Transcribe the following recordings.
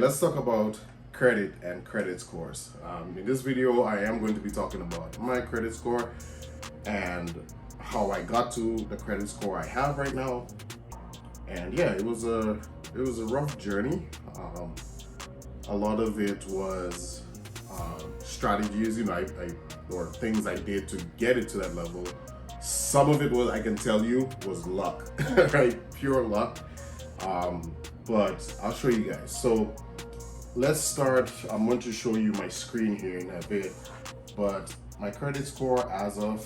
Let's talk about credit and credit scores. In this video, I am going to be talking about my credit score and how I got to the credit score I have right now. And yeah, it was a rough journey. A lot of it was strategies, or things I did to get it to that level. Some of it was, I can tell you, was luck, right? Pure luck. But I'll show you guys. So let's start. I'm going to show you my screen here in a bit, but my credit score as of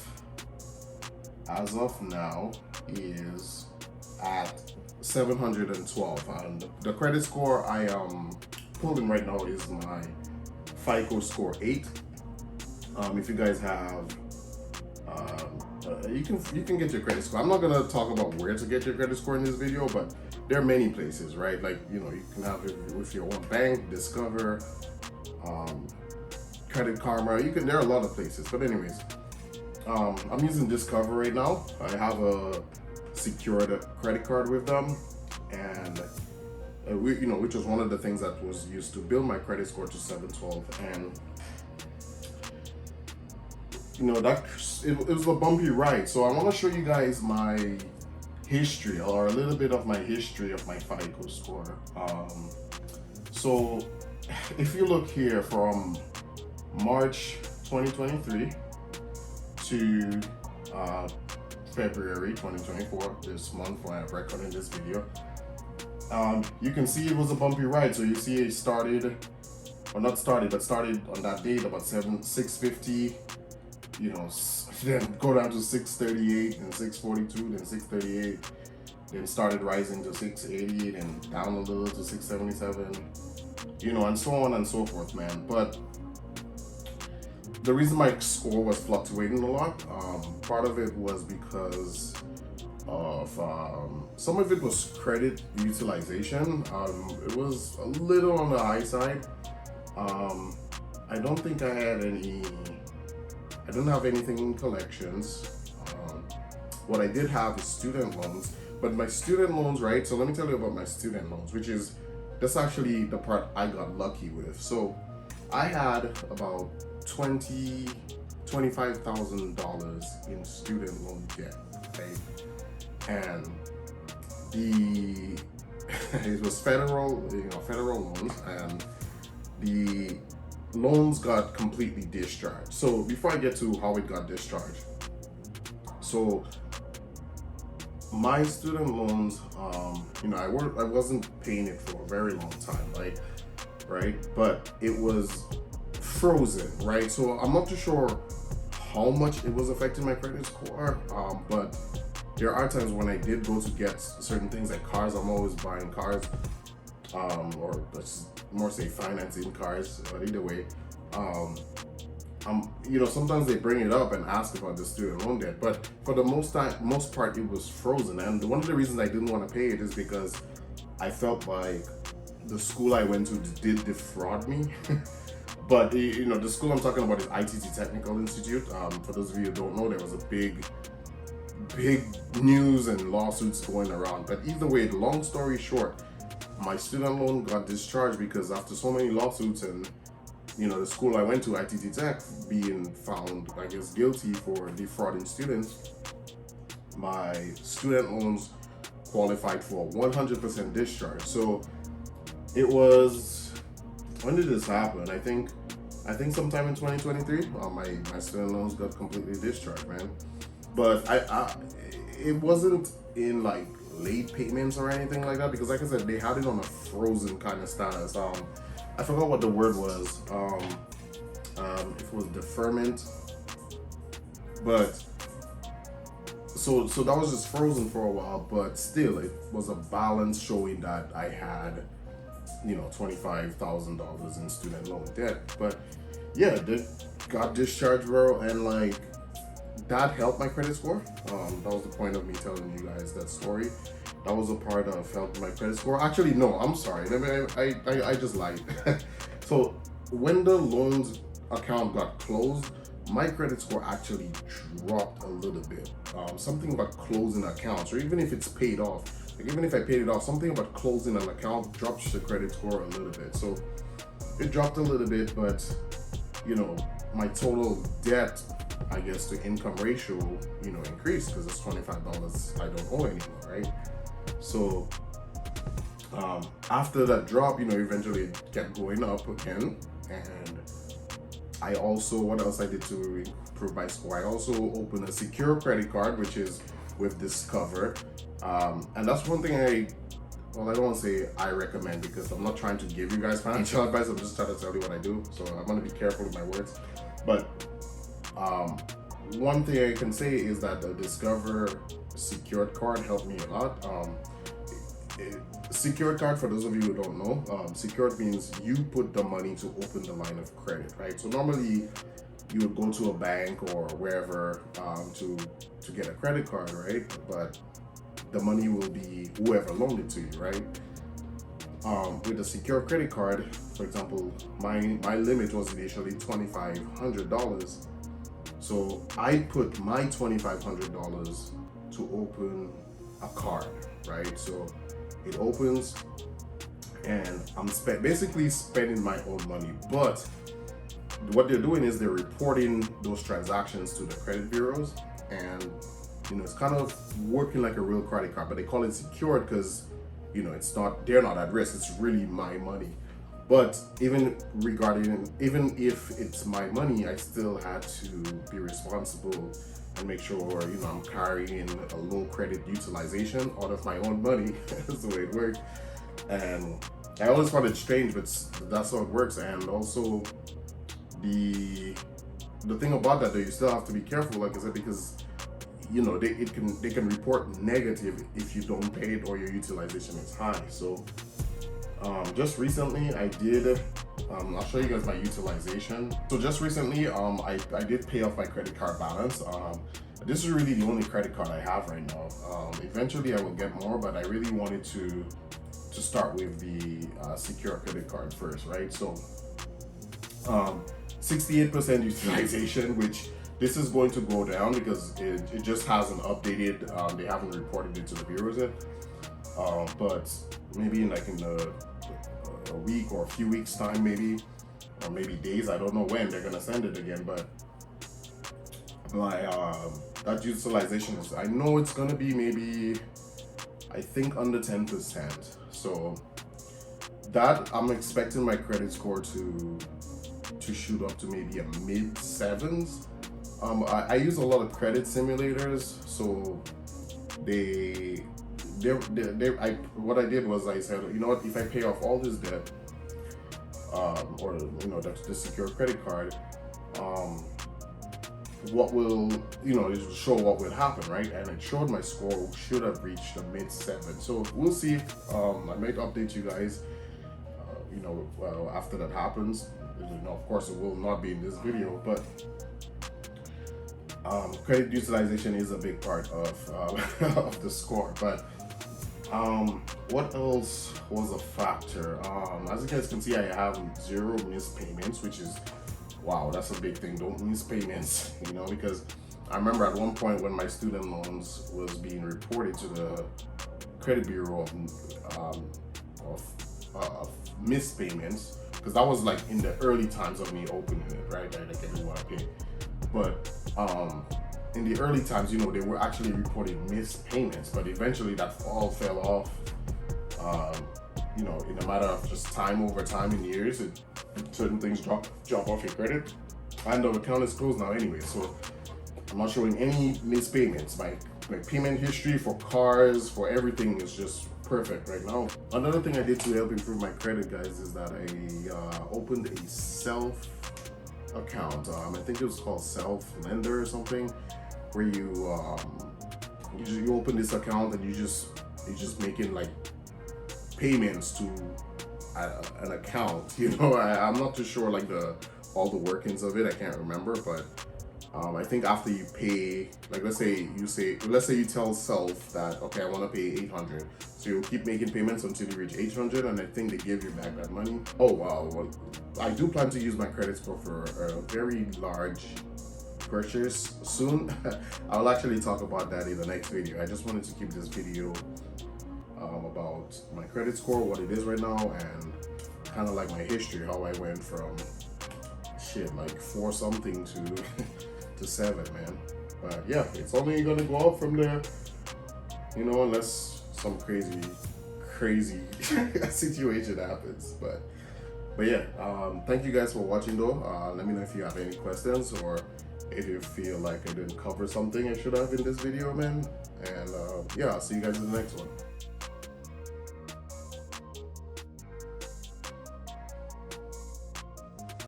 now is at 712. And the credit score I am pulling right now is my FICO score 8. If you guys have you can get your credit score. I'm not gonna talk about where to get your credit score in this video, but there are many places, right? Like, you can have it with your own bank, Discover, Credit Karma. There are a lot of places, but anyways, I'm using Discover right now. I have a secured credit card with them, and which was one of the things that was used to build my credit score to 712. And it was a bumpy ride. So I want to show you guys my history, or a little bit of my history of my FICO score. So if you look here from March 2023 to February 2024, this month when I'm recording this video, you can see it was a bumpy ride. So you see it started on that date about 650, then go down to 638, then 642, then 638, then started rising to 680, and down a little to 677, and so on and so forth, man. But the reason my score was fluctuating a lot, part of it was because of some of it was credit utilization. It was a little on the high side. I don't think I don't have anything in collections. What I did have is student loans, but my student loans, right? So let me tell you about my student loans, that's actually the part I got lucky with. So I had about $25,000 in student loan debt, right? And it was federal loans, and the loans got completely discharged. So before I get to how it got discharged, so my student loans, I wasn't paying it for a very long time, right? But it was frozen, right? So I'm not too sure how much it was affecting my credit score, but there are times when I did go to get certain things like cars. I'm always buying cars, or let's more say financing cars, but either way, sometimes they bring it up and ask about the student loan debt, but for the most part it was frozen. And one of the reasons I didn't want to pay it is because I felt like the school I went to did defraud me. But the school I'm talking about is ITT Technical Institute. For those of you who don't know, there was a big news and lawsuits going around. But either way, the long story short, my student loan got discharged because after so many lawsuits, and the school I went to, ITT Tech, being found, I guess, guilty for defrauding students, my student loans qualified for 100% discharge. So it was, when did this happen? I think sometime in 2023, my student loans got completely discharged, man. But it wasn't in like late payments or anything like that, because like I said, they had it on a frozen kind of status. I forgot what the word was. If it was deferment, but so that was just frozen for a while. But still, it was a balance showing that I had $25,000 in student loan debt. But yeah, that got discharged, bro, and like that helped my credit score. That was the point of me telling you guys that story. That was a part of helping my credit score. Actually, no, I'm sorry. I just lied. So when the loans account got closed, my credit score actually dropped a little bit. Something about closing accounts, or even if it's paid off, Like even if I paid it off, something about closing an account drops the credit score a little bit. So it dropped a little bit, but you know, my total debt, I guess, to income ratio, you know, increased because it's $25 I don't owe anymore, right? So after that drop, you know, eventually it kept going up again. And I also, what else I did to improve my score? I also opened a secure credit card, which is with Discover. And that's one thing I don't want to say I recommend, because I'm not trying to give you guys financial advice. I'm just trying to tell you what I do. So I'm going to be careful with my words. But one thing I can say is that the Discover secured card helped me a lot. Secured card, for those of you who don't know, secured means you put the money to open the line of credit, right? So normally you would go to a bank or wherever to get a credit card, right? But the money will be whoever loaned it to you, right? With a secure credit card, for example, my limit was initially $2,500. So I put my $2,500 to open a card, right? So it opens and I'm basically spending my own money. But what they're doing is they're reporting those transactions to the credit bureaus, and you know, it's kind of working like a real credit card, but they call it secured because, you know, they're not at risk. It's really my money. But even if it's my money, I still had to be responsible and make sure, you know, I'm carrying a low credit utilization out of my own money. That's the way it works. And I always found it strange, but that's how it works. And also the thing about that, though, you still have to be careful, like I said, because you know, they can report negative if you don't pay it or your utilization is high. So just recently I did I'll show you guys my utilization. So just recently I did pay off my credit card balance. This is really the only credit card I have right now. Eventually I will get more, but I really wanted to start with the secure credit card first, right? So 68% utilization, which this is going to go down because it just hasn't updated. They haven't reported it to the bureaus yet. But maybe in a week or a few weeks time, maybe, or maybe days, I don't know when they're gonna send it again. But my that utilization is, I know it's gonna be maybe, I think, under 10%. So that, I'm expecting my credit score to shoot up to maybe a mid 7s. I use a lot of credit simulators, so what I did was I said, you know what, if I pay off all this debt, or you know, the secure credit card, what will, you know, it will show what will happen, right? And it showed my score should have reached a mid 7. So we'll see. I might update you guys, you know, after that happens. You know, of course, it will not be in this video, but credit utilization is a big part of of the score. But what else was a factor? As you guys can see, I have 0 missed payments, which is, wow, that's a big thing. Don't miss payments, you know, because I remember at one point when my student loans was being reported to the credit bureau of missed payments, because that was like in the early times of me opening it, right? Like I didn't want to pay. But in the early times, you know, they were actually reporting missed payments, but eventually that all fell off. You know, in a matter of just time, over time, in years, certain things drop off your credit, and the account is closed now anyway. So I'm not showing any missed payments. My payment history for cars, for everything is just perfect right now. Another thing I did to help improve my credit, guys, is that I opened a self account. I think it was called Self Lender or something, where you open this account and you just making like payments to an account. You know, I'm not too sure like all the workings of it. I can't remember, but I think after you pay, like let's say you tell Self that, okay, I want to pay 800, so you'll keep making payments until you reach 800, and I think they give you back that money. Oh wow, well, I do plan to use my credit score for a very large purchase soon. I'll actually talk about that in the next video. I just wanted to keep this video about my credit score, what it is right now, and kind of like my history, how I went from shit like 4 something to to 7, man. But yeah, it's only gonna go up from there, you know, unless some crazy situation happens. But yeah, thank you guys for watching though. Let me know if you have any questions or if you feel like I didn't cover something I should have in this video, man. And yeah, I'll see you guys in the next one.